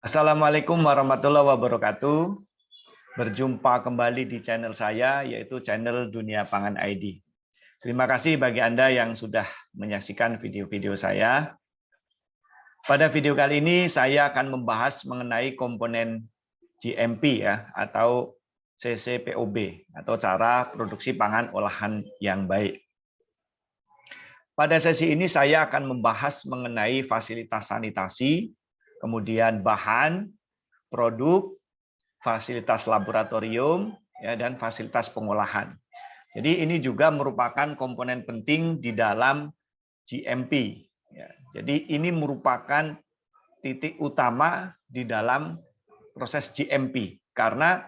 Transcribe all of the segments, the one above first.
Assalamualaikum warahmatullahi wabarakatuh. Berjumpa kembali di channel saya, yaitu channel Dunia Pangan ID. Terima kasih bagi Anda yang sudah menyaksikan video-video saya. Pada video kali ini saya akan membahas mengenai komponen GMP ya, atau CCPOB, atau cara produksi pangan olahan yang baik. Pada sesi ini saya akan membahas mengenai fasilitas sanitasi, kemudian bahan, produk, fasilitas laboratorium, ya, dan fasilitas pengolahan. Jadi ini juga merupakan komponen penting di dalam GMP. Ya. Jadi ini merupakan titik utama di dalam proses GMP, karena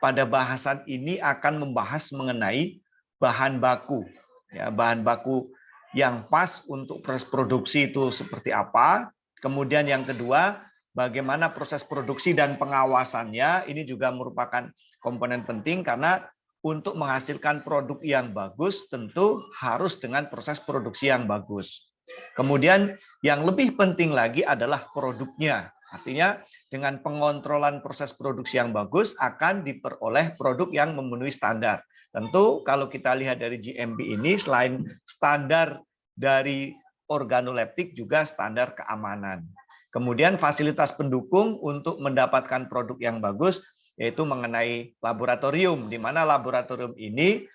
pada bahasan ini akan membahas mengenai bahan baku. Ya, bahan baku yang pas untuk proses produksi itu seperti apa. Kemudian yang kedua, bagaimana proses produksi dan pengawasannya. Ini juga merupakan komponen penting karena untuk menghasilkan produk yang bagus tentu harus dengan proses produksi yang bagus. Kemudian yang lebih penting lagi adalah produknya. Artinya dengan pengontrolan proses produksi yang bagus akan diperoleh produk yang memenuhi standar. Tentu kalau kita lihat dari GMP ini selain standar dari organoleptik juga standar keamanan. Kemudian fasilitas pendukung untuk mendapatkan produk yang bagus yaitu mengenai laboratorium, di mana laboratorium ini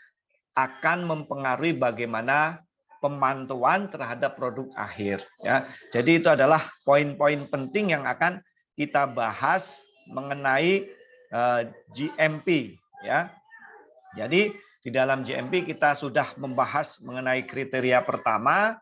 akan mempengaruhi bagaimana pemantauan terhadap produk akhir. Ya, jadi itu adalah poin-poin penting yang akan kita bahas mengenai GMP. Ya, jadi di dalam GMP kita sudah membahas mengenai kriteria pertama,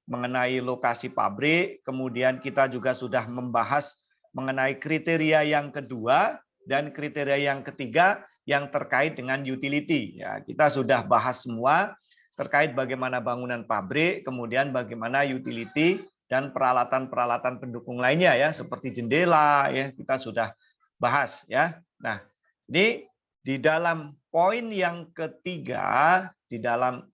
mengenai lokasi pabrik, kemudian kita juga sudah membahas mengenai kriteria yang kedua dan kriteria yang ketiga yang terkait dengan utility. Ya, kita sudah bahas semua terkait bagaimana bangunan pabrik, kemudian bagaimana utility dan peralatan-peralatan pendukung lainnya ya, seperti jendela ya, kita sudah bahas ya. Nah, ini di dalam poin yang ketiga di dalam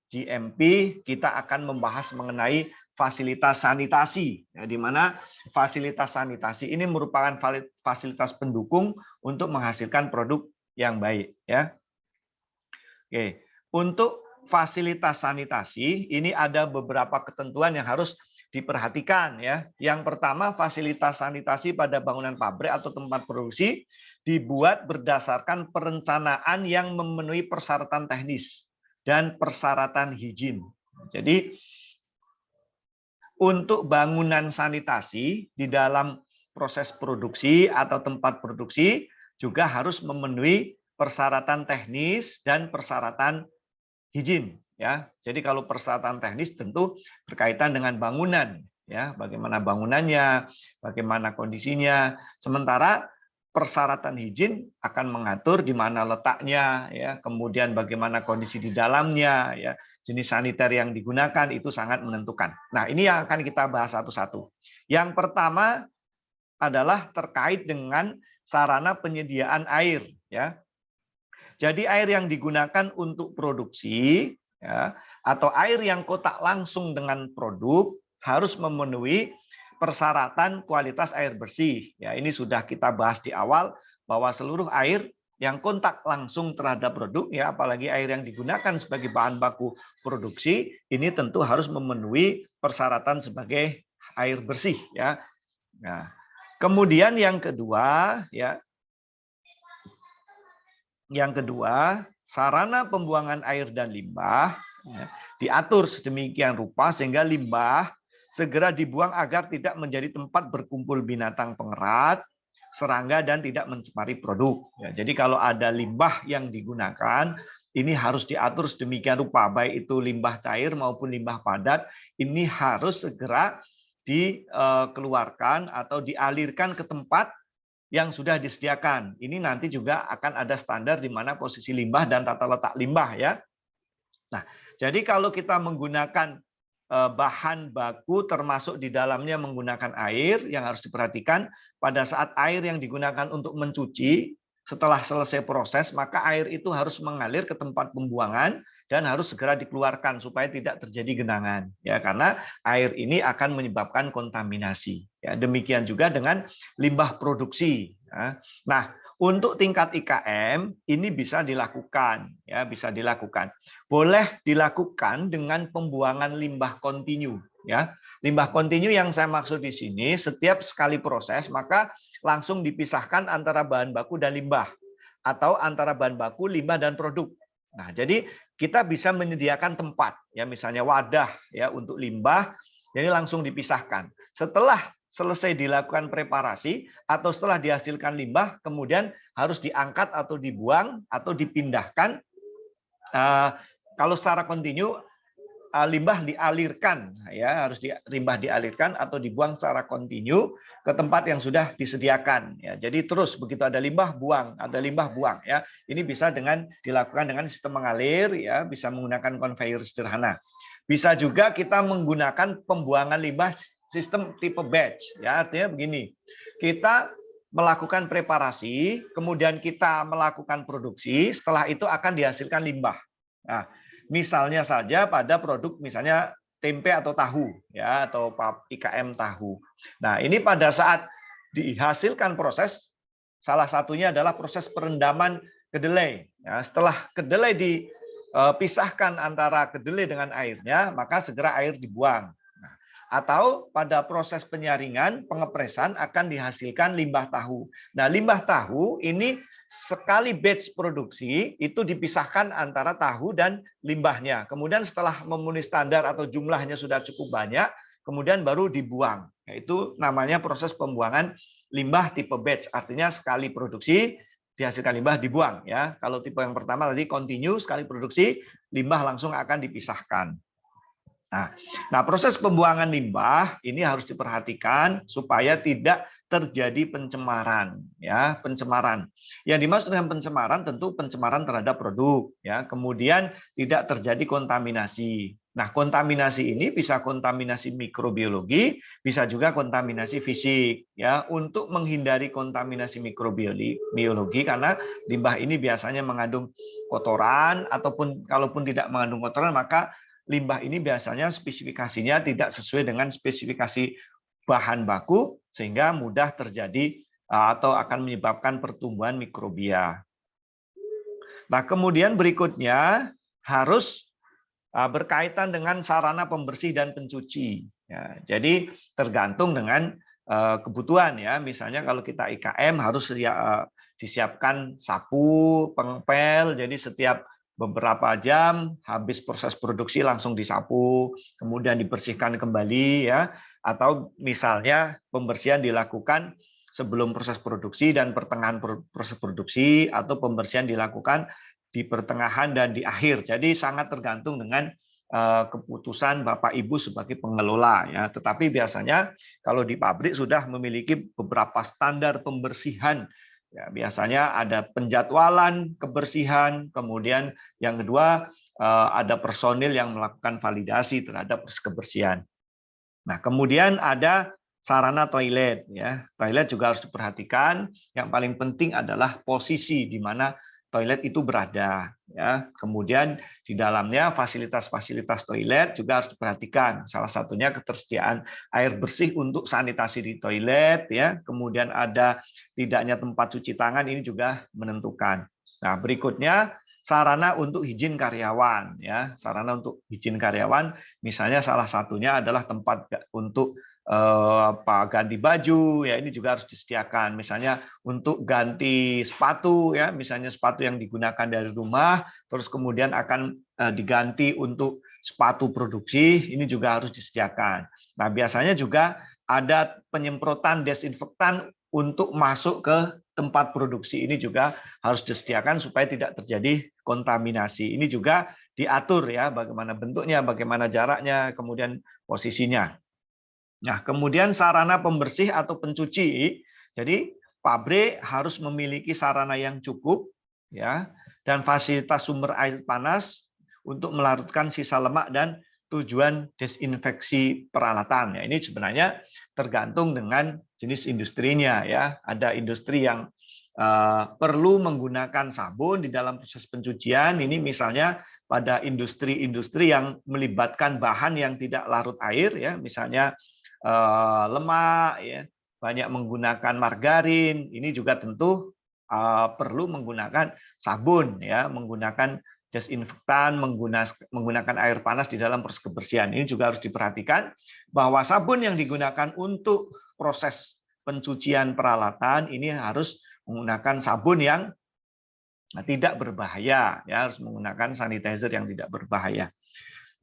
GMP kita akan membahas mengenai fasilitas sanitasi, ya, di mana fasilitas sanitasi ini merupakan fasilitas pendukung untuk menghasilkan produk yang baik. Ya. Oke, untuk fasilitas sanitasi ini ada beberapa ketentuan yang harus diperhatikan. Ya. Yang pertama, fasilitas sanitasi pada bangunan pabrik atau tempat produksi dibuat berdasarkan perencanaan yang memenuhi persyaratan teknis dan persyaratan higien. Jadi untuk bangunan sanitasi di dalam proses produksi atau tempat produksi juga harus memenuhi persyaratan teknis dan persyaratan higien. Ya, jadi kalau persyaratan teknis tentu berkaitan dengan bangunan, ya, bagaimana bangunannya, bagaimana kondisinya. Sementara persyaratan higien akan mengatur di mana letaknya, ya, kemudian bagaimana kondisi di dalamnya, ya, jenis saniter yang digunakan itu sangat menentukan. Nah, ini yang akan kita bahas satu-satu. Yang pertama adalah terkait dengan sarana penyediaan air, ya. Jadi air yang digunakan untuk produksi, ya, atau air yang kontak langsung dengan produk harus memenuhi persyaratan kualitas air bersih. Ya, ini sudah kita bahas di awal bahwa seluruh air yang kontak langsung terhadap produk, ya, apalagi air yang digunakan sebagai bahan baku produksi, ini tentu harus memenuhi persyaratan sebagai air bersih. Ya. Nah, kemudian yang kedua, ya, sarana pembuangan air dan limbah ya, diatur sedemikian rupa sehingga limbah segera dibuang agar tidak menjadi tempat berkumpul binatang pengerat, serangga, dan tidak mencemari produk. Ya, jadi kalau ada limbah yang digunakan, ini harus diatur sedemikian rupa, baik itu limbah cair maupun limbah padat, ini harus segera dikeluarkan atau dialirkan ke tempat yang sudah disediakan. Ini nanti juga akan ada standar di mana posisi limbah dan tata letak limbah ya. Nah, jadi kalau kita menggunakan bahan baku termasuk di dalamnya menggunakan air, yang harus diperhatikan pada saat air yang digunakan untuk mencuci setelah selesai proses, maka air itu harus mengalir ke tempat pembuangan dan harus segera dikeluarkan supaya tidak terjadi genangan, ya, karena air ini akan menyebabkan kontaminasi. Ya, demikian juga dengan limbah produksi. Ya. Nah, untuk tingkat IKM ini bisa dilakukan, ya, bisa dilakukan. Boleh dilakukan dengan pembuangan limbah kontinu, ya. Limbah kontinu yang saya maksud di sini, setiap sekali proses maka langsung dipisahkan antara bahan baku dan limbah, atau antara bahan baku, limbah, dan produk. Nah, jadi kita bisa menyediakan tempat, ya, misalnya wadah, ya, untuk limbah, jadi langsung dipisahkan. Setelah selesai dilakukan preparasi atau setelah dihasilkan limbah, kemudian harus diangkat atau dibuang atau dipindahkan. Kalau secara kontinu, limbah dialirkan, ya, harus limbah dialirkan atau dibuang secara kontinu ke tempat yang sudah disediakan, ya. Jadi terus begitu ada limbah buang, ada limbah buang, ya. Ini bisa dilakukan dengan sistem mengalir, ya, bisa menggunakan conveyor sederhana. Bisa juga kita menggunakan pembuangan limbah sistem tipe batch, ya. Artinya begini, kita melakukan preparasi, kemudian kita melakukan produksi, setelah itu akan dihasilkan limbah. Nah, misalnya saja pada produk misalnya tempe atau tahu, ya, atau IKM tahu. Nah, ini pada saat dihasilkan proses, salah satunya adalah proses perendaman kedelai. Ya, setelah kedelai dipisahkan antara kedelai dengan airnya, maka segera air dibuang. Nah, atau pada proses penyaringan, pengepresan akan dihasilkan limbah tahu. Nah, limbah tahu ini sekali batch produksi itu dipisahkan antara tahu dan limbahnya. Kemudian setelah memenuhi standar atau jumlahnya sudah cukup banyak, kemudian baru dibuang. Itu namanya proses pembuangan limbah tipe batch. Artinya sekali produksi dihasilkan limbah dibuang, ya. Kalau tipe yang pertama tadi continue, sekali produksi limbah langsung akan dipisahkan. Nah, proses pembuangan limbah ini harus diperhatikan supaya tidak terjadi pencemaran, ya, pencemaran. Yang dimaksud dengan pencemaran tentu pencemaran terhadap produk, ya. Kemudian tidak terjadi kontaminasi. Nah, kontaminasi ini bisa kontaminasi mikrobiologi, bisa juga kontaminasi fisik, ya. Untuk menghindari kontaminasi mikrobiologi karena limbah ini biasanya mengandung kotoran, ataupun kalaupun tidak mengandung kotoran maka limbah ini biasanya spesifikasinya tidak sesuai dengan spesifikasi bahan baku sehingga mudah terjadi atau akan menyebabkan pertumbuhan mikrobia. Nah, kemudian berikutnya harus berkaitan dengan sarana pembersih dan pencuci. Ya, jadi tergantung dengan kebutuhan, ya. Misalnya kalau kita IKM harus disiapkan sapu, pengepel, jadi setiap beberapa jam habis proses produksi langsung disapu, kemudian dibersihkan kembali, ya. Atau misalnya pembersihan dilakukan sebelum proses produksi dan pertengahan proses produksi, atau pembersihan dilakukan di pertengahan dan di akhir. Jadi sangat tergantung dengan keputusan Bapak Ibu sebagai pengelola, ya. Tetapi biasanya kalau di pabrik sudah memiliki beberapa standar pembersihan. Ya, biasanya ada penjadwalan kebersihan, kemudian yang kedua ada personil yang melakukan validasi terhadap kebersihan. Nah, kemudian ada sarana toilet, ya. Toilet juga harus diperhatikan. Yang paling penting adalah posisi di mana toilet itu berada, ya. Kemudian di dalamnya fasilitas-fasilitas toilet juga harus diperhatikan. Salah satunya ketersediaan air bersih untuk sanitasi di toilet, ya. Kemudian ada tidaknya tempat cuci tangan, ini juga menentukan. Nah, berikutnya sarana untuk izin karyawan, ya. Sarana untuk izin karyawan misalnya salah satunya adalah tempat untuk ganti baju, ya, ini juga harus disediakan. Misalnya untuk ganti sepatu, ya, misalnya sepatu yang digunakan dari rumah terus kemudian akan diganti untuk sepatu produksi, ini juga harus disediakan. Nah, biasanya juga ada penyemprotan desinfektan untuk masuk ke tempat produksi, ini juga harus disediakan supaya tidak terjadi kontaminasi. Ini juga diatur, ya, bagaimana bentuknya, bagaimana jaraknya, kemudian posisinya. Nah, kemudian sarana pembersih atau pencuci. Jadi pabrik harus memiliki sarana yang cukup, ya, dan fasilitas sumber air panas untuk melarutkan sisa lemak dan tujuan desinfeksi peralatan. Ya, ini sebenarnya tergantung dengan jenis industrinya, ya. Ada industri yang perlu menggunakan sabun di dalam proses pencucian. Ini misalnya pada industri-industri yang melibatkan bahan yang tidak larut air, ya, misalnya lemak, ya, banyak menggunakan margarin. Ini juga tentu perlu menggunakan sabun, ya, menggunakan desinfektan, menggunakan air panas di dalam proses kebersihan. Ini juga harus diperhatikan bahwa sabun yang digunakan untuk proses pencucian peralatan ini harus menggunakan sabun yang tidak berbahaya, ya, harus menggunakan sanitizer yang tidak berbahaya.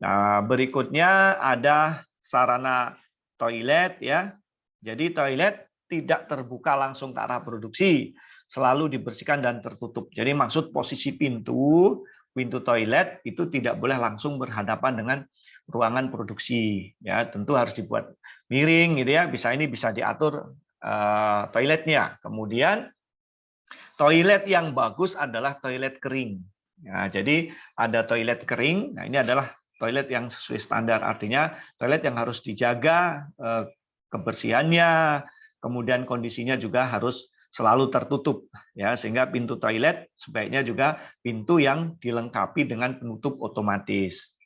Nah, berikutnya ada sarana toilet, ya. Jadi toilet tidak terbuka langsung ke arah produksi, selalu dibersihkan dan tertutup. Jadi maksud posisi pintu toilet itu tidak boleh langsung berhadapan dengan ruangan produksi, ya. Tentu harus dibuat miring gitu, ya. Ini bisa diatur toiletnya. Kemudian toilet yang bagus adalah toilet kering. Ya, jadi ada toilet kering. Nah, ini adalah toilet yang sesuai standar, artinya toilet yang harus dijaga kebersihannya, kemudian kondisinya juga harus selalu tertutup, ya, sehingga pintu toilet sebaiknya juga pintu yang dilengkapi dengan penutup otomatis.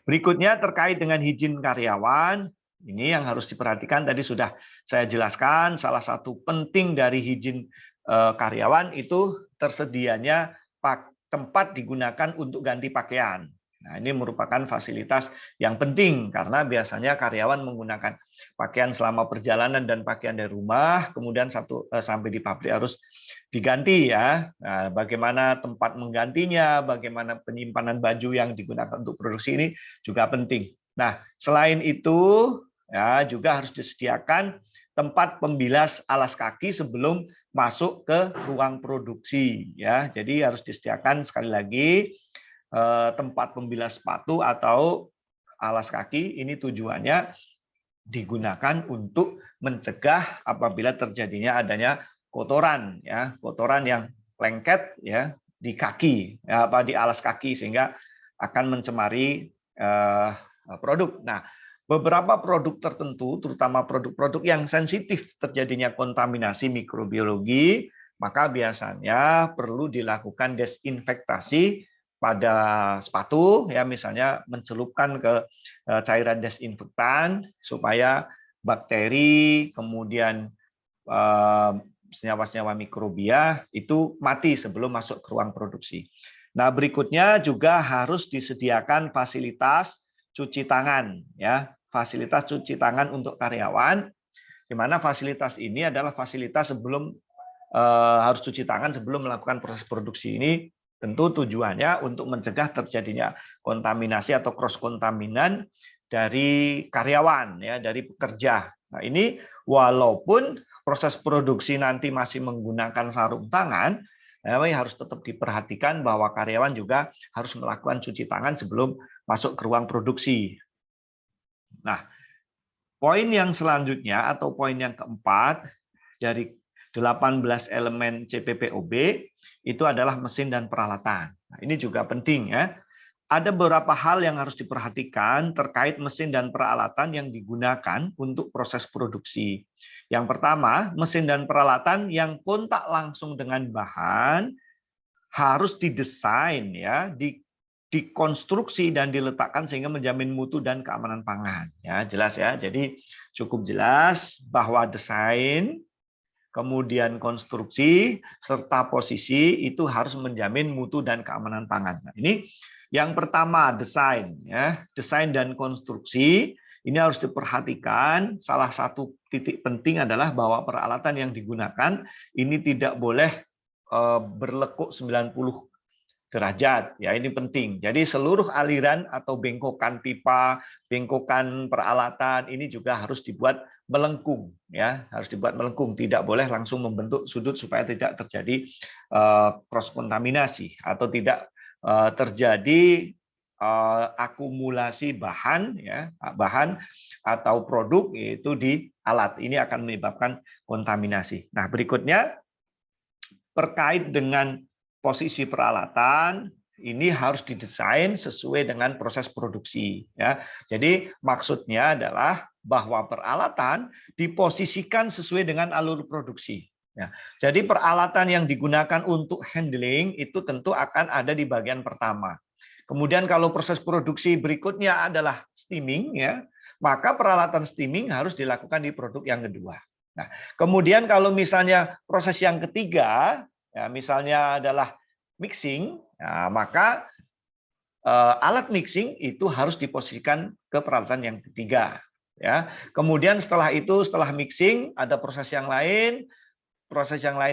Berikutnya terkait dengan izin karyawan, ini yang harus diperhatikan tadi sudah saya jelaskan, salah satu penting dari izin karyawan itu tersedianya tempat digunakan untuk ganti pakaian. Nah, ini merupakan fasilitas yang penting karena biasanya karyawan menggunakan pakaian selama perjalanan dan pakaian dari rumah, kemudian sampai di pabrik harus diganti, ya. Nah, bagaimana tempat menggantinya, bagaimana penyimpanan baju yang digunakan untuk produksi ini juga penting. Nah, selain itu, ya, juga harus disediakan tempat pembilas alas kaki sebelum masuk ke ruang produksi, ya. Jadi harus disediakan sekali lagi tempat pembilas sepatu atau alas kaki. Ini tujuannya digunakan untuk mencegah apabila terjadinya adanya kotoran, ya, kotoran yang lengket, ya, di kaki, ya, di alas kaki, sehingga akan mencemari produk. Nah, beberapa produk tertentu, terutama produk-produk yang sensitif terjadinya kontaminasi mikrobiologi, maka biasanya perlu dilakukan desinfektasi pada sepatu, ya, misalnya mencelupkan ke cairan desinfektan supaya bakteri, kemudian senyawa-senyawa mikrobia itu mati sebelum masuk ke ruang produksi. Nah, berikutnya juga harus disediakan fasilitas cuci tangan, ya, fasilitas cuci tangan untuk karyawan, di mana fasilitas ini adalah fasilitas sebelum harus cuci tangan sebelum melakukan proses produksi. Ini tentu tujuannya untuk mencegah terjadinya kontaminasi atau cross kontaminan dari karyawan, ya, dari pekerja. Nah, ini walaupun proses produksi nanti masih menggunakan sarung tangan, harus tetap diperhatikan bahwa karyawan juga harus melakukan cuci tangan sebelum masuk ke ruang produksi. Nah, poin yang selanjutnya atau poin yang keempat dari 18 elemen CPPOB itu adalah mesin dan peralatan. Nah, ini juga penting, ya. Ada beberapa hal yang harus diperhatikan terkait mesin dan peralatan yang digunakan untuk proses produksi. Yang pertama, mesin dan peralatan yang kontak langsung dengan bahan harus didesain, ya, dikonstruksi dan diletakkan sehingga menjamin mutu dan keamanan pangan. Ya, jelas, ya. Jadi cukup jelas bahwa desain, kemudian konstruksi, serta posisi itu harus menjamin mutu dan keamanan pangan. Nah, ini yang pertama, desain, ya. Desain dan konstruksi ini harus diperhatikan. Salah satu titik penting adalah bahwa peralatan yang digunakan ini tidak boleh berlekuk 90 derajat, ya, ini penting. Jadi seluruh aliran atau bengkokan pipa, bengkokan peralatan ini juga harus dibuat melengkung, ya, harus dibuat melengkung, tidak boleh langsung membentuk sudut supaya tidak terjadi cross kontaminasi atau tidak terjadi akumulasi bahan, ya, bahan atau produk yaitu di alat. Ini akan menyebabkan kontaminasi. Nah, berikutnya terkait dengan posisi peralatan, ini harus didesain sesuai dengan proses produksi, ya. Jadi maksudnya adalah bahwa peralatan diposisikan sesuai dengan alur produksi, ya. Jadi peralatan yang digunakan untuk handling itu tentu akan ada di bagian pertama. Kemudian kalau proses produksi berikutnya adalah steaming, ya, maka peralatan steaming harus dilakukan di produk yang kedua. Nah, kemudian kalau misalnya proses yang ketiga, ya, misalnya adalah mixing, nah, maka alat mixing itu harus diposisikan ke peralatan yang ketiga. Ya, kemudian setelah itu, setelah mixing ada proses yang lain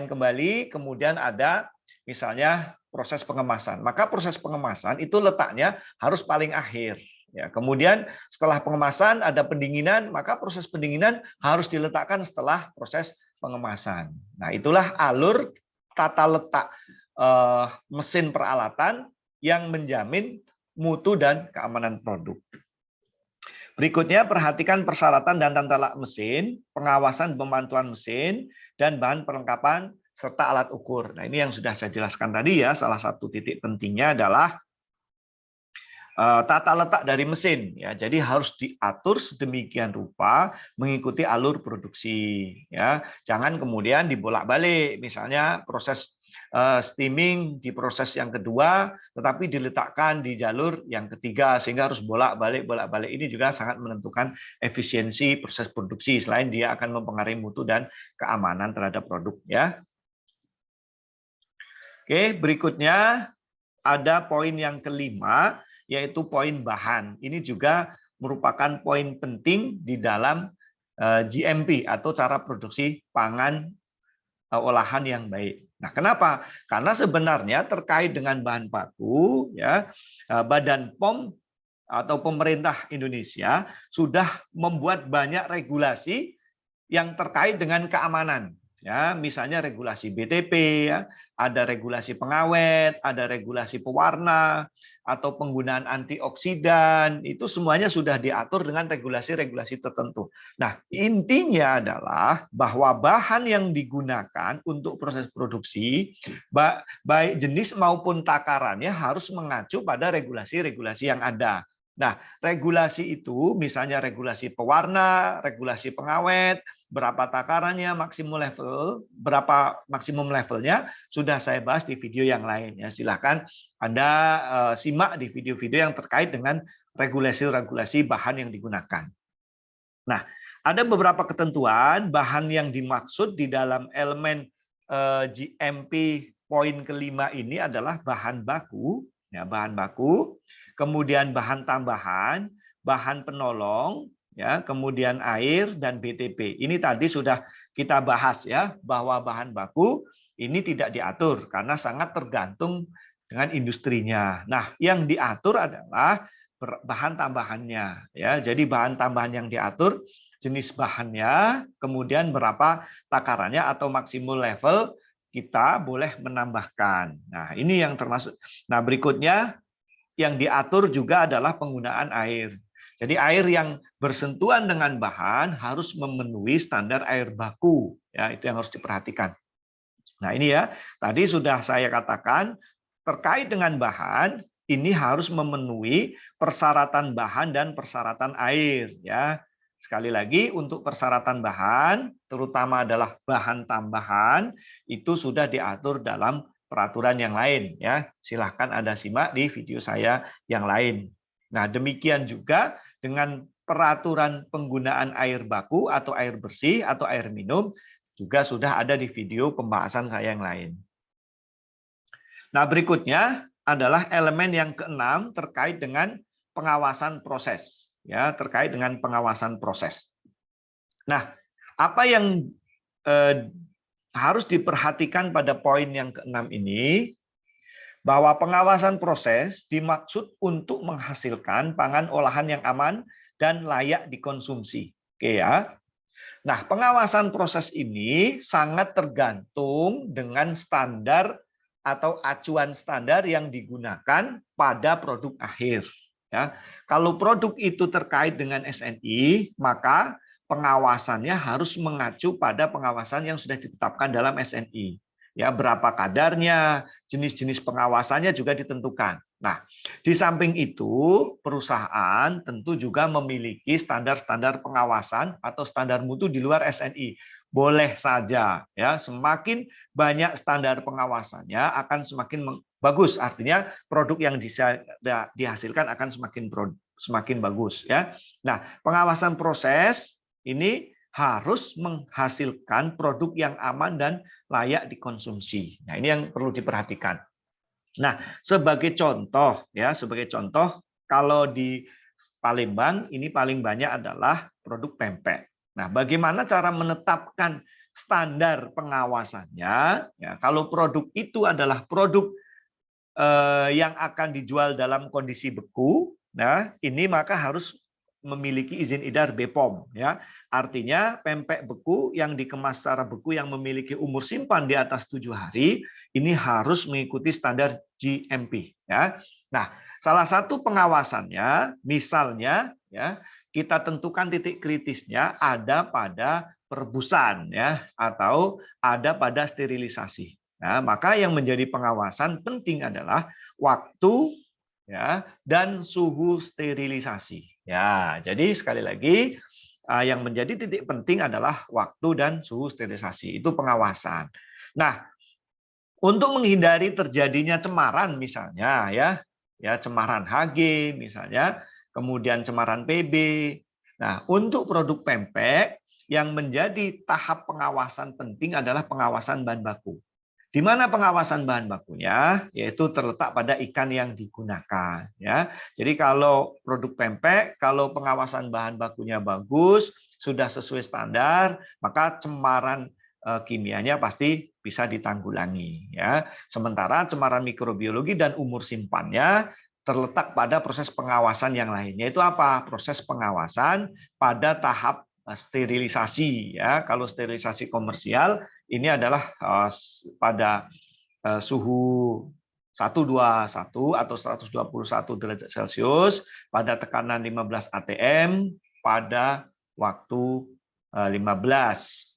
kembali, kemudian ada misalnya proses pengemasan. Maka proses pengemasan itu letaknya harus paling akhir. Ya, kemudian setelah pengemasan ada pendinginan, maka proses pendinginan harus diletakkan setelah proses pengemasan. Nah, itulah alur tata letak mesin peralatan yang menjamin mutu dan keamanan produk. Berikutnya, perhatikan persyaratan dan tata letak mesin, pengawasan pemantauan mesin, dan bahan perlengkapan serta alat ukur. Nah, ini yang sudah saya jelaskan tadi ya, salah satu titik pentingnya adalah tata letak dari mesin ya. Jadi harus diatur sedemikian rupa mengikuti alur produksi ya. Jangan kemudian dibolak-balik. Misalnya proses steaming di proses yang kedua tetapi diletakkan di jalur yang ketiga sehingga harus bolak-balik. Ini juga sangat menentukan efisiensi proses produksi selain dia akan mempengaruhi mutu dan keamanan terhadap produk ya. Oke, berikutnya ada poin yang kelima, yaitu poin bahan. Ini juga merupakan poin penting di dalam GMP atau cara produksi pangan olahan yang baik. Nah, kenapa? Karena sebenarnya terkait dengan bahan baku, ya, Badan POM atau pemerintah Indonesia sudah membuat banyak regulasi yang terkait dengan keamanan. Ya, misalnya regulasi BTP, ya, ada regulasi pengawet, ada regulasi pewarna, atau penggunaan antioksidan, itu semuanya sudah diatur dengan regulasi-regulasi tertentu. Nah, intinya adalah bahwa bahan yang digunakan untuk proses produksi, baik jenis maupun takarannya harus mengacu pada regulasi-regulasi yang ada. Nah, regulasi itu misalnya regulasi pewarna, regulasi pengawet, berapa takarannya, berapa maksimum levelnya sudah saya bahas di video yang lain ya. Silahkan Anda simak di video-video yang terkait dengan regulasi-regulasi bahan yang digunakan. Nah, ada beberapa ketentuan bahan yang dimaksud di dalam elemen GMP poin kelima ini adalah bahan baku, ya, bahan baku, kemudian bahan tambahan, bahan penolong, ya, kemudian air dan BTP. Ini tadi sudah kita bahas ya, bahwa bahan baku ini tidak diatur karena sangat tergantung dengan industrinya. Nah, yang diatur adalah bahan tambahannya ya. Jadi bahan tambahan yang diatur jenis bahannya, kemudian berapa takarannya atau maksimum level kita boleh menambahkan. Nah, ini yang termasuk. Nah, berikutnya yang diatur juga adalah penggunaan air. Jadi air yang bersentuhan dengan bahan harus memenuhi standar air baku. Ya, itu yang harus diperhatikan. Nah, ini ya, tadi sudah saya katakan terkait dengan bahan ini harus memenuhi persyaratan bahan dan persyaratan air ya. Sekali lagi untuk persyaratan bahan, terutama adalah bahan tambahan, itu sudah diatur dalam peraturan yang lain ya. Silahkan Anda simak di video saya yang lain. Nah, demikian juga dengan peraturan penggunaan air baku atau air bersih atau air minum juga sudah ada di video pembahasan saya yang lain. Nah, berikutnya adalah elemen yang keenam terkait dengan pengawasan proses. Ya, terkait dengan pengawasan proses. Nah, apa yang harus diperhatikan pada poin yang keenam ini, bahwa pengawasan proses dimaksud untuk menghasilkan pangan olahan yang aman dan layak dikonsumsi. Oke ya. Nah, pengawasan proses ini sangat tergantung dengan standar atau acuan standar yang digunakan pada produk akhir. Ya, kalau produk itu terkait dengan SNI, maka pengawasannya harus mengacu pada pengawasan yang sudah ditetapkan dalam SNI. Ya, berapa kadarnya, jenis-jenis pengawasannya juga ditentukan. Nah, di samping itu, perusahaan tentu juga memiliki standar-standar pengawasan atau standar mutu di luar SNI. Boleh saja, ya, semakin banyak standar pengawasannya akan semakin bagus, artinya produk yang dihasilkan akan semakin bagus ya. Nah, pengawasan proses ini harus menghasilkan produk yang aman dan layak dikonsumsi. Nah, ini yang perlu diperhatikan. Nah, sebagai contoh kalau di Palembang ini paling banyak adalah produk pempek. Nah, bagaimana cara menetapkan standar pengawasannya? Ya, kalau produk itu adalah produk yang akan dijual dalam kondisi beku, nah ini maka harus memiliki izin edar BPOM ya. Artinya pempek beku yang dikemas secara beku yang memiliki umur simpan di atas 7 hari ini harus mengikuti standar GMP ya. Nah, salah satu pengawasannya misalnya ya, kita tentukan titik kritisnya ada pada perebusan ya atau ada pada sterilisasi. Nah, maka yang menjadi pengawasan penting adalah waktu ya dan suhu sterilisasi. Ya, jadi sekali lagi yang menjadi titik penting adalah waktu dan suhu sterilisasi. Itu pengawasan. Nah, untuk menghindari terjadinya cemaran misalnya ya cemaran Hg misalnya, kemudian cemaran Pb. Nah, untuk produk pempek yang menjadi tahap pengawasan penting adalah pengawasan bahan baku. Di mana pengawasan bahan bakunya? Yaitu terletak pada ikan yang digunakan. Ya, jadi kalau produk pempek, kalau pengawasan bahan bakunya bagus, sudah sesuai standar, maka cemaran kimianya pasti bisa ditanggulangi. Ya, sementara cemaran mikrobiologi dan umur simpannya terletak pada proses pengawasan yang lainnya. Itu apa? Proses pengawasan pada tahap sterilisasi. Ya, kalau sterilisasi komersial ini adalah pada suhu 121 atau 121 derajat Celcius pada tekanan 15 atm pada waktu 15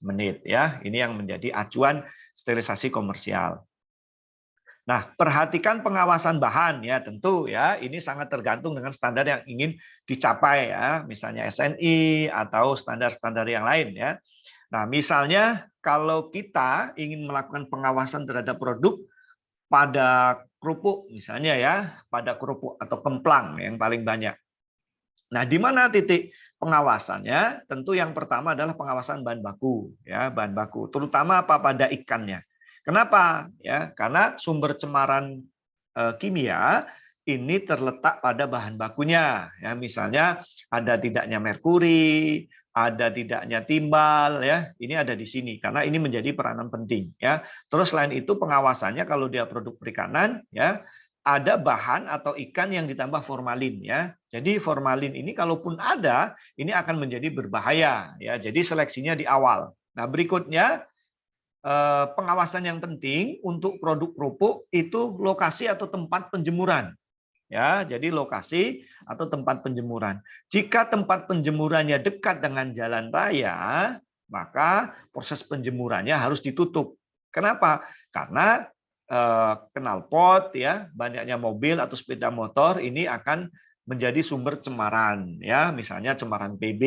menit ya. Ini yang menjadi acuan sterilisasi komersial. Nah, perhatikan pengawasan bahan ya, tentu ya, ini sangat tergantung dengan standar yang ingin dicapai ya, misalnya SNI atau standar-standar yang lain ya. Nah, misalnya kalau kita ingin melakukan pengawasan terhadap produk pada kerupuk misalnya ya, pada kerupuk atau kemplang yang paling banyak. Nah, di mana titik pengawasannya? Tentu yang pertama adalah pengawasan bahan baku ya, bahan baku, terutama apa pada ikannya. Kenapa? Ya, karena sumber cemaran kimia ini terletak pada bahan bakunya. Ya, misalnya ada tidaknya merkuri, ada tidaknya timbal, ya. Ini ada di sini karena ini menjadi peranan penting. Ya. Terus selain itu pengawasannya kalau dia produk perikanan, ya ada bahan atau ikan yang ditambah formalin. Ya. Jadi formalin ini kalaupun ada, ini akan menjadi berbahaya. Ya. Jadi seleksinya di awal. Nah berikutnya pengawasan yang penting untuk produk kerupuk itu lokasi atau tempat penjemuran. Ya, jadi lokasi atau tempat penjemuran. Jika tempat penjemurannya dekat dengan jalan raya, maka proses penjemurannya harus ditutup. Kenapa? Karena knalpot ya, banyaknya mobil atau sepeda motor ini akan menjadi sumber cemaran ya, misalnya cemaran Pb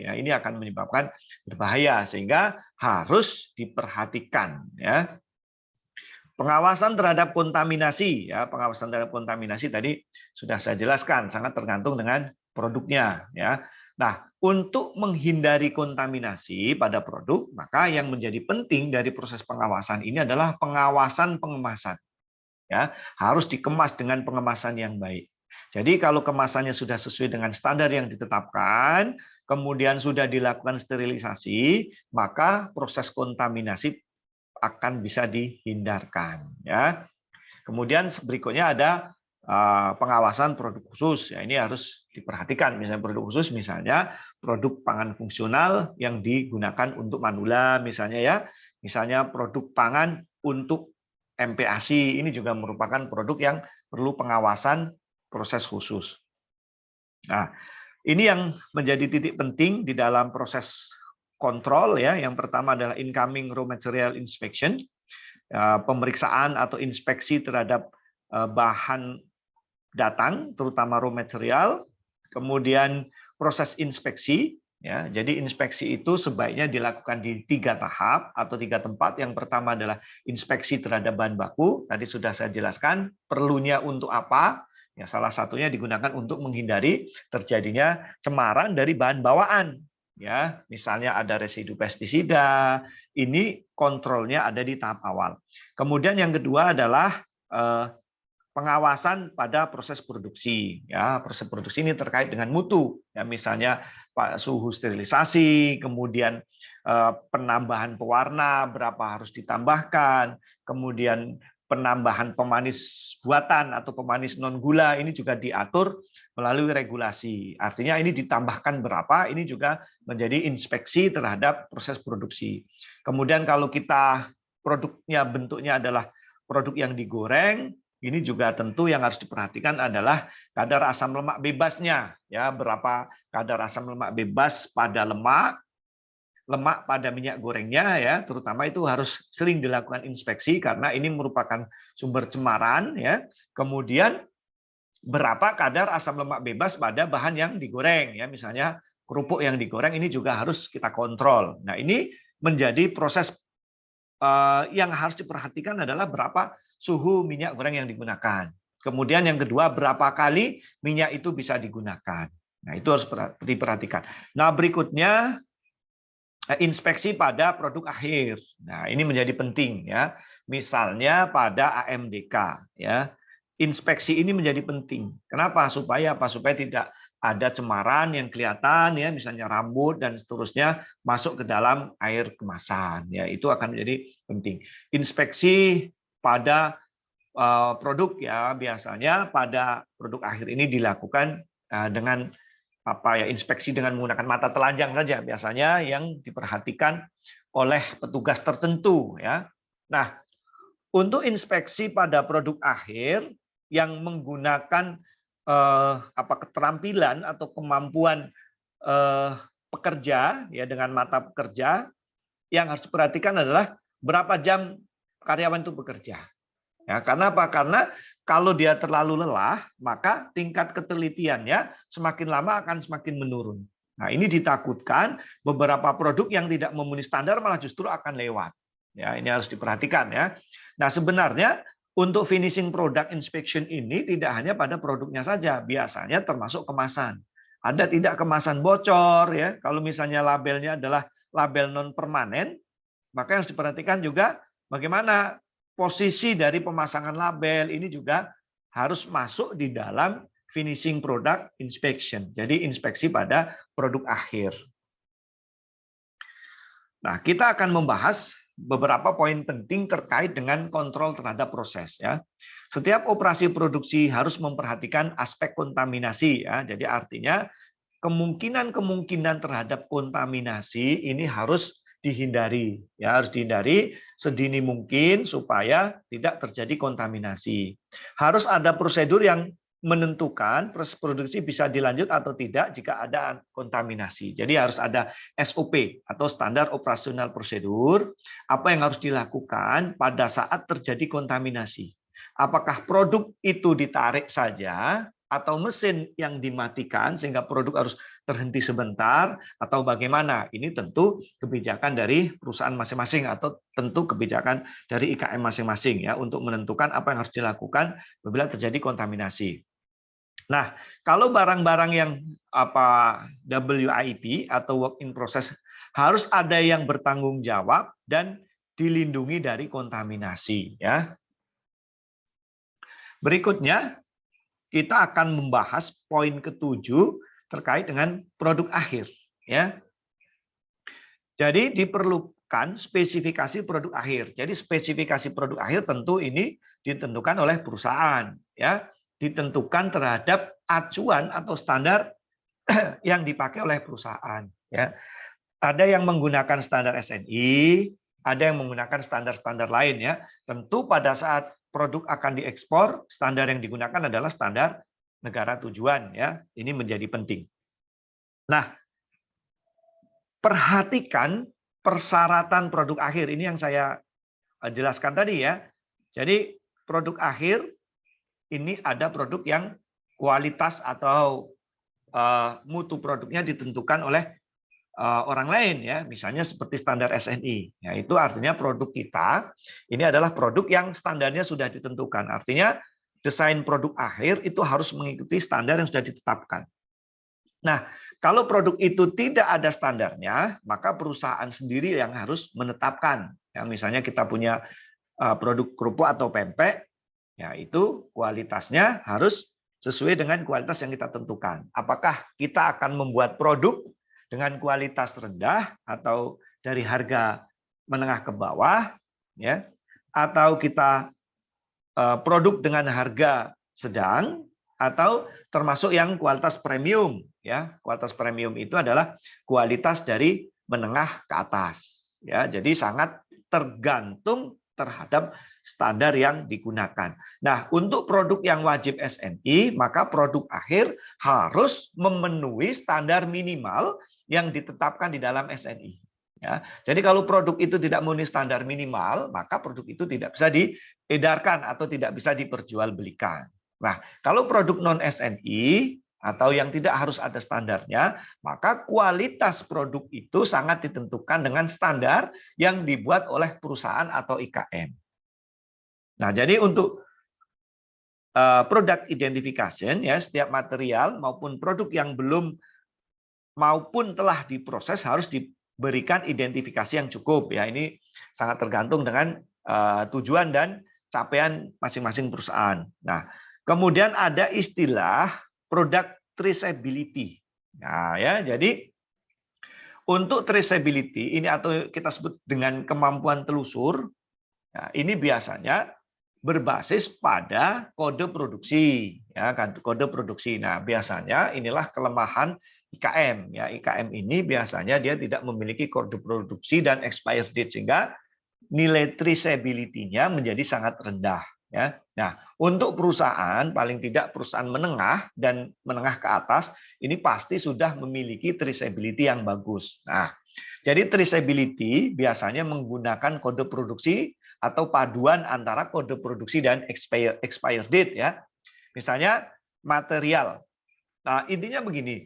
ya, ini akan menyebabkan berbahaya sehingga harus diperhatikan ya. Pengawasan terhadap kontaminasi ya, pengawasan terhadap kontaminasi tadi sudah saya jelaskan, sangat tergantung dengan produknya ya. Nah, untuk menghindari kontaminasi pada produk, maka yang menjadi penting dari proses pengawasan ini adalah pengawasan pengemasan. Ya, harus dikemas dengan pengemasan yang baik. Jadi kalau kemasannya sudah sesuai dengan standar yang ditetapkan, kemudian sudah dilakukan sterilisasi, maka proses kontaminasi akan bisa dihindarkan. Ya. Kemudian berikutnya ada pengawasan produk khusus. Ya, ini harus diperhatikan. Misalnya produk khusus, misalnya produk pangan fungsional yang digunakan untuk manula, misalnya ya, misalnya produk pangan untuk MPASI. Ini juga merupakan produk yang perlu pengawasan proses khusus. Nah, ini yang menjadi titik penting di dalam proses kontrol ya. Yang pertama adalah incoming raw material inspection, pemeriksaan atau inspeksi terhadap bahan datang, terutama raw material. Kemudian proses inspeksi Ya, jadi inspeksi itu sebaiknya dilakukan di 3 tahap atau 3 tempat. Yang pertama adalah inspeksi terhadap bahan baku. Tadi sudah saya jelaskan perlunya untuk apa. Ya, salah satunya digunakan untuk menghindari terjadinya cemaran dari bahan bawaan. Ya, misalnya ada residu pestisida. Ini kontrolnya ada di tahap awal. Kemudian yang kedua adalah pengawasan pada proses produksi. Ya, proses produksi ini terkait dengan mutu. Ya, misalnya suhu sterilisasi, kemudian penambahan pewarna berapa harus ditambahkan, kemudian penambahan pemanis buatan atau pemanis non gula ini juga diatur melalui regulasi. Artinya ini ditambahkan berapa, ini juga menjadi inspeksi terhadap proses produksi. Kemudian kalau kita produknya bentuknya adalah produk yang digoreng, ini juga tentu yang harus diperhatikan adalah kadar asam lemak bebasnya, ya, berapa kadar asam lemak bebas pada lemak pada minyak gorengnya, ya, terutama itu harus sering dilakukan inspeksi karena ini merupakan sumber cemaran, ya. Kemudian berapa kadar asam lemak bebas pada bahan yang digoreng, ya, misalnya kerupuk yang digoreng ini juga harus kita kontrol. Nah, ini menjadi proses yang harus diperhatikan adalah berapa suhu minyak goreng yang digunakan. Kemudian yang kedua, berapa kali minyak itu bisa digunakan. Nah, itu harus diperhatikan. Nah, berikutnya inspeksi pada produk akhir. Nah, ini menjadi penting, ya. Misalnya pada AMDK, ya. Inspeksi ini menjadi penting. Kenapa? Supaya apa? Supaya tidak ada cemaran yang kelihatan, ya, misalnya rambut dan seterusnya masuk ke dalam air kemasan, ya, itu akan menjadi penting. Inspeksi pada produk, ya, biasanya pada produk akhir ini dilakukan dengan apa, ya, inspeksi dengan menggunakan mata telanjang saja biasanya yang diperhatikan oleh petugas tertentu, ya. Nah, untuk inspeksi pada produk akhir yang menggunakan keterampilan atau kemampuan pekerja, ya, dengan mata pekerja, yang harus diperhatikan adalah berapa jam karyawan itu bekerja. Ya, karena apa? Karena kalau dia terlalu lelah, maka tingkat ketelitiannya semakin lama akan semakin menurun. Nah, ini ditakutkan beberapa produk yang tidak memenuhi standar malah justru akan lewat. Ya, ini harus diperhatikan, ya. Nah, sebenarnya untuk finishing product inspection ini tidak hanya pada produknya saja, biasanya termasuk kemasan. Ada tidak kemasan bocor, ya. Kalau misalnya labelnya adalah label non permanen, maka harus diperhatikan juga bagaimana posisi dari pemasangan label ini juga harus masuk di dalam finishing product inspection. Jadi inspeksi pada produk akhir. Nah, kita akan membahas beberapa poin penting terkait dengan kontrol terhadap proses, ya. Setiap operasi produksi harus memperhatikan aspek kontaminasi, ya. Jadi artinya kemungkinan-kemungkinan terhadap kontaminasi ini harus dihindari, ya, harus dihindari sedini mungkin supaya tidak terjadi kontaminasi. Harus ada prosedur yang menentukan proses produksi bisa dilanjut atau tidak jika ada kontaminasi. Jadi harus ada SOP atau standar operasional prosedur, apa yang harus dilakukan pada saat terjadi kontaminasi. Apakah produk itu ditarik saja atau mesin yang dimatikan sehingga produk harus terhenti sebentar atau bagaimana? Ini tentu kebijakan dari perusahaan masing-masing atau tentu kebijakan dari IKM masing-masing, ya, untuk menentukan apa yang harus dilakukan apabila terjadi kontaminasi. Nah, kalau barang-barang yang WIP atau work in process harus ada yang bertanggung jawab dan dilindungi dari kontaminasi, ya. Berikutnya kita akan membahas poin ke-7 terkait dengan produk akhir, ya. Jadi diperlukan spesifikasi produk akhir. Jadi spesifikasi produk akhir tentu ini ditentukan oleh perusahaan, ya. Ditentukan terhadap acuan atau standar yang dipakai oleh perusahaan, ya. Ada yang menggunakan standar SNI, ada yang menggunakan standar-standar lain, ya. Tentu pada saat produk akan diekspor, standar yang digunakan adalah standar negara tujuan, ya. Ini menjadi penting. Nah, perhatikan persyaratan produk akhir ini yang saya jelaskan tadi, ya. Jadi produk akhir ini ada produk yang kualitas atau mutu produknya ditentukan oleh orang lain ya, misalnya seperti standar SNI. Ya, itu artinya produk kita ini adalah produk yang standarnya sudah ditentukan. Artinya desain produk akhir itu harus mengikuti standar yang sudah ditetapkan. Nah, kalau produk itu tidak ada standarnya, maka perusahaan sendiri yang harus menetapkan. Ya, misalnya kita punya produk kerupuk atau pempek, ya itu kualitasnya harus sesuai dengan kualitas yang kita tentukan. Apakah kita akan membuat produk dengan kualitas rendah atau dari harga menengah ke bawah, ya, atau kita produk dengan harga sedang, atau termasuk yang kualitas premium, ya. Kualitas premium itu adalah kualitas dari menengah ke atas, ya. Jadi sangat tergantung terhadap standar yang digunakan. Nah, untuk produk yang wajib SNI, maka produk akhir harus memenuhi standar minimal yang ditetapkan di dalam SNI. Ya, jadi kalau produk itu tidak memenuhi standar minimal, maka produk itu tidak bisa diedarkan atau tidak bisa diperjualbelikan. Nah, kalau produk non SNI atau yang tidak harus ada standarnya, maka kualitas produk itu sangat ditentukan dengan standar yang dibuat oleh perusahaan atau IKM. Nah, jadi untuk product identification, ya, setiap material maupun produk yang belum maupun telah diproses harus diberikan identifikasi yang cukup. Ya, ini sangat tergantung dengan tujuan dan capaian masing-masing perusahaan. Nah, kemudian ada istilah product traceability. Nah, ya, jadi untuk traceability ini atau kita sebut dengan kemampuan telusur, nah, ini biasanya berbasis pada kode produksi, ya kan, kode produksi. Nah, biasanya inilah kelemahan IKM, ya. IKM ini biasanya dia tidak memiliki kode produksi dan expired date, sehingga nilai traceability-nya menjadi sangat rendah, ya. Nah, untuk perusahaan paling tidak perusahaan menengah dan menengah ke atas ini pasti sudah memiliki traceability yang bagus. Nah, jadi traceability biasanya menggunakan kode produksi atau paduan antara kode produksi dan expired date, ya. Misalnya material. Nah, intinya begini.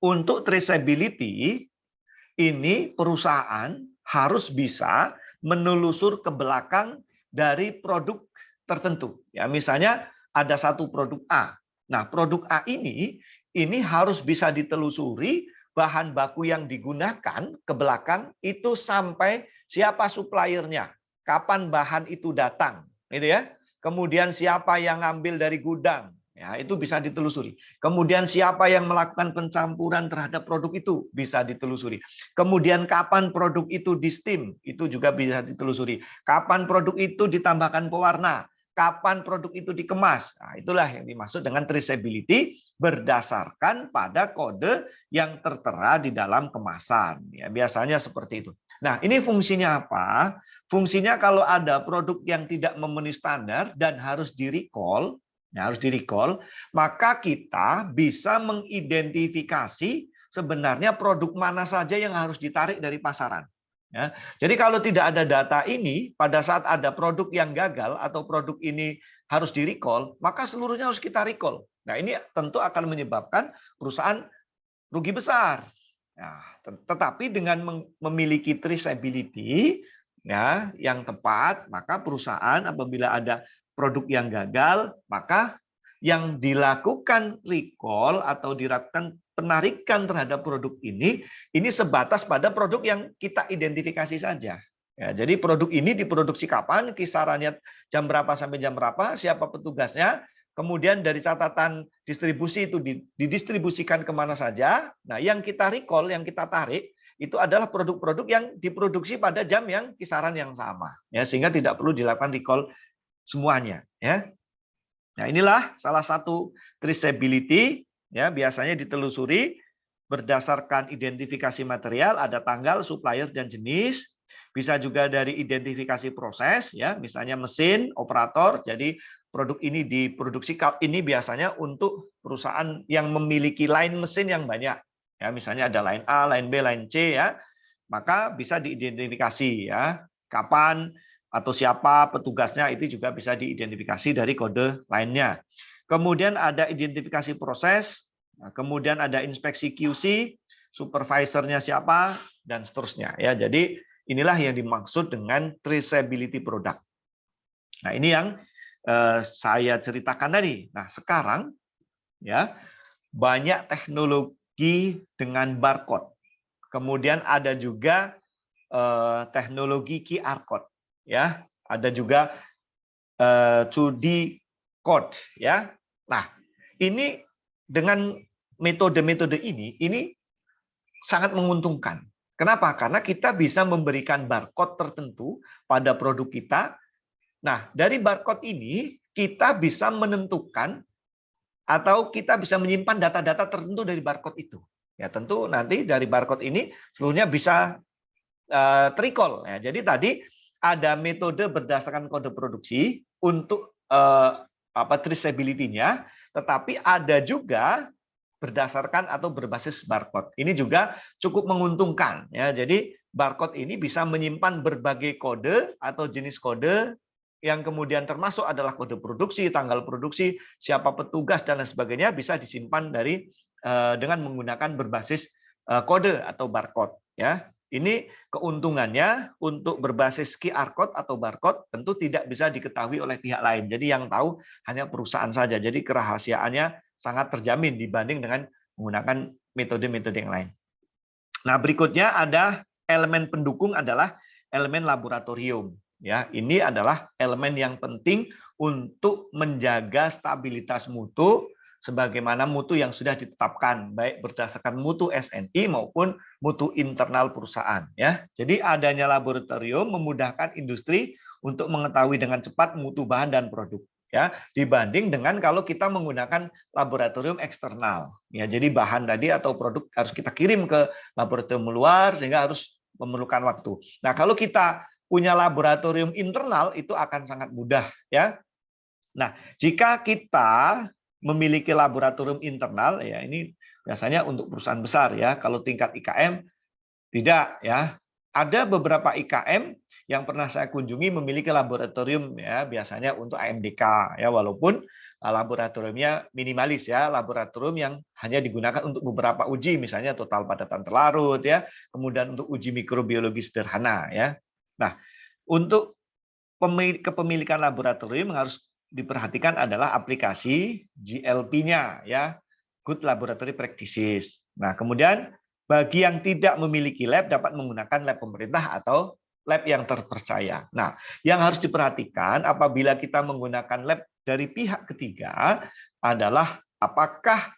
Untuk traceability ini perusahaan harus bisa menelusur ke belakang dari produk tertentu. Ya, misalnya ada satu produk A. Nah, produk A ini harus bisa ditelusuri bahan baku yang digunakan ke belakang itu sampai siapa suppliernya, kapan bahan itu datang, gitu ya. Kemudian siapa yang ngambil dari gudang, ya itu bisa ditelusuri. Kemudian siapa yang melakukan pencampuran terhadap produk itu bisa ditelusuri. Kemudian kapan produk itu di steam itu juga bisa ditelusuri. Kapan produk itu ditambahkan pewarna, kapan produk itu dikemas. Nah, itulah yang dimaksud dengan traceability berdasarkan pada kode yang tertera di dalam kemasan. Ya, biasanya seperti itu. Nah, ini fungsinya apa? Fungsinya kalau ada produk yang tidak memenuhi standar dan harus di-recall, maka kita bisa mengidentifikasi sebenarnya produk mana saja yang harus ditarik dari pasaran. Ya, jadi kalau tidak ada data ini, pada saat ada produk yang gagal atau produk ini harus di-recall, maka seluruhnya harus kita recall. Nah, ini tentu akan menyebabkan perusahaan rugi besar. Nah, tetapi dengan memiliki traceability, ya, yang tepat, maka perusahaan apabila ada produk yang gagal, maka yang dilakukan recall atau dilakukan penarikan terhadap produk ini sebatas pada produk yang kita identifikasi saja. Ya, jadi produk ini diproduksi kapan, kisarannya jam berapa sampai jam berapa, siapa petugasnya, kemudian dari catatan distribusi itu didistribusikan kemana saja. Nah, yang kita recall, yang kita tarik, itu adalah produk-produk yang diproduksi pada jam yang kisaran yang sama, ya, sehingga tidak perlu dilakukan recall semuanya, ya. Nah, inilah salah satu traceability, ya, biasanya ditelusuri berdasarkan identifikasi material, ada tanggal, supplier dan jenis. Bisa juga dari identifikasi proses, ya, misalnya mesin, operator. Jadi produk ini diproduksi ini biasanya untuk perusahaan yang memiliki line mesin yang banyak. Ya, misalnya ada line A, line B, line C, ya. Maka bisa diidentifikasi, ya, kapan atau siapa petugasnya, itu juga bisa diidentifikasi dari kode lainnya. Kemudian ada identifikasi proses, kemudian ada inspeksi QC, supervisornya siapa, dan seterusnya. Ya, jadi inilah yang dimaksud dengan traceability product. Nah, ini yang saya ceritakan tadi. Nah, sekarang ya banyak teknologi dengan barcode. Kemudian ada juga teknologi QR code, ya. Ada juga 2D code, ya. Nah, ini dengan metode-metode ini sangat menguntungkan. Kenapa? Karena kita bisa memberikan barcode tertentu pada produk kita. Nah, dari barcode ini kita bisa menentukan atau kita bisa menyimpan data-data tertentu dari barcode itu. Ya, tentu nanti dari barcode ini seluruhnya bisa terrecall. Ya, jadi tadi ada metode berdasarkan kode produksi untuk traceability-nya, tetapi ada juga berdasarkan atau berbasis barcode. Ini juga cukup menguntungkan. Ya, jadi barcode ini bisa menyimpan berbagai kode atau jenis kode yang kemudian termasuk adalah kode produksi, tanggal produksi, siapa petugas dan lain sebagainya bisa disimpan dari dengan menggunakan berbasis kode atau barcode. Ya, ini keuntungannya untuk berbasis QR code atau barcode tentu tidak bisa diketahui oleh pihak lain. Jadi yang tahu hanya perusahaan saja. Jadi kerahasiaannya sangat terjamin dibanding dengan menggunakan metode-metode yang lain. Nah, berikutnya ada elemen pendukung adalah elemen laboratorium. Ya, ini adalah elemen yang penting untuk menjaga stabilitas mutu sebagaimana mutu yang sudah ditetapkan baik berdasarkan mutu SNI maupun mutu internal perusahaan, ya. Jadi adanya laboratorium memudahkan industri untuk mengetahui dengan cepat mutu bahan dan produk, ya, dibanding dengan kalau kita menggunakan laboratorium eksternal. Ya, jadi bahan tadi atau produk harus kita kirim ke laboratorium luar sehingga harus memerlukan waktu. Nah, kalau kita punya laboratorium internal itu akan sangat mudah, ya. Nah, jika kita memiliki laboratorium internal, ya ini biasanya untuk perusahaan besar, ya. Kalau tingkat IKM tidak, ya. Ada beberapa IKM yang pernah saya kunjungi memiliki laboratorium, ya, biasanya untuk AMDK, ya, walaupun laboratoriumnya minimalis, ya, laboratorium yang hanya digunakan untuk beberapa uji, misalnya total padatan terlarut, ya, kemudian untuk uji mikrobiologi sederhana, ya. Nah, untuk kepemilikan laboratorium yang harus diperhatikan adalah aplikasi GLP-nya, ya, Good Laboratory Practices. Nah, kemudian bagi yang tidak memiliki lab dapat menggunakan lab pemerintah atau lab yang terpercaya. Nah, yang harus diperhatikan apabila kita menggunakan lab dari pihak ketiga adalah apakah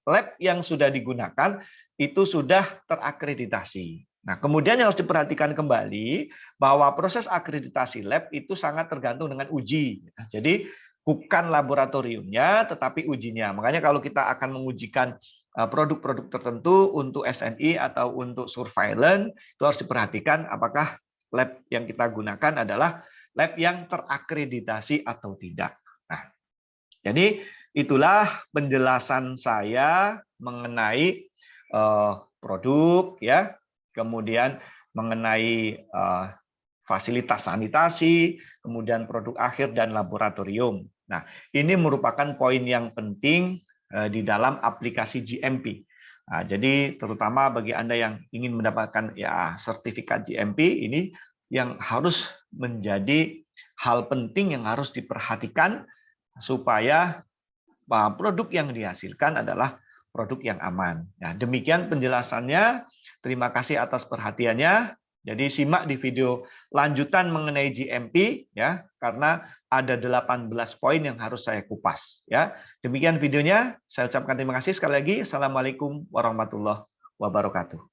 lab yang sudah digunakan itu sudah terakreditasi. Nah, kemudian yang harus diperhatikan kembali bahwa proses akreditasi lab itu sangat tergantung dengan uji. Jadi bukan laboratoriumnya, tetapi ujinya. Makanya kalau kita akan mengujikan produk-produk tertentu untuk SNI atau untuk surveillance, itu harus diperhatikan apakah lab yang kita gunakan adalah lab yang terakreditasi atau tidak. Nah, jadi itulah penjelasan saya mengenai produk, ya, kemudian mengenai fasilitas sanitasi, kemudian produk akhir dan laboratorium. Nah, ini merupakan poin yang penting di dalam aplikasi GMP. Nah, jadi terutama bagi Anda yang ingin mendapatkan ya sertifikat GMP ini yang harus menjadi hal penting yang harus diperhatikan supaya produk yang dihasilkan adalah produk yang aman. Nah, demikian penjelasannya. Terima kasih atas perhatiannya. Jadi simak di video lanjutan mengenai GMP, ya, karena ada 18 poin yang harus saya kupas, ya. Demikian videonya. Saya ucapkan terima kasih sekali lagi. Assalamualaikum warahmatullahi wabarakatuh.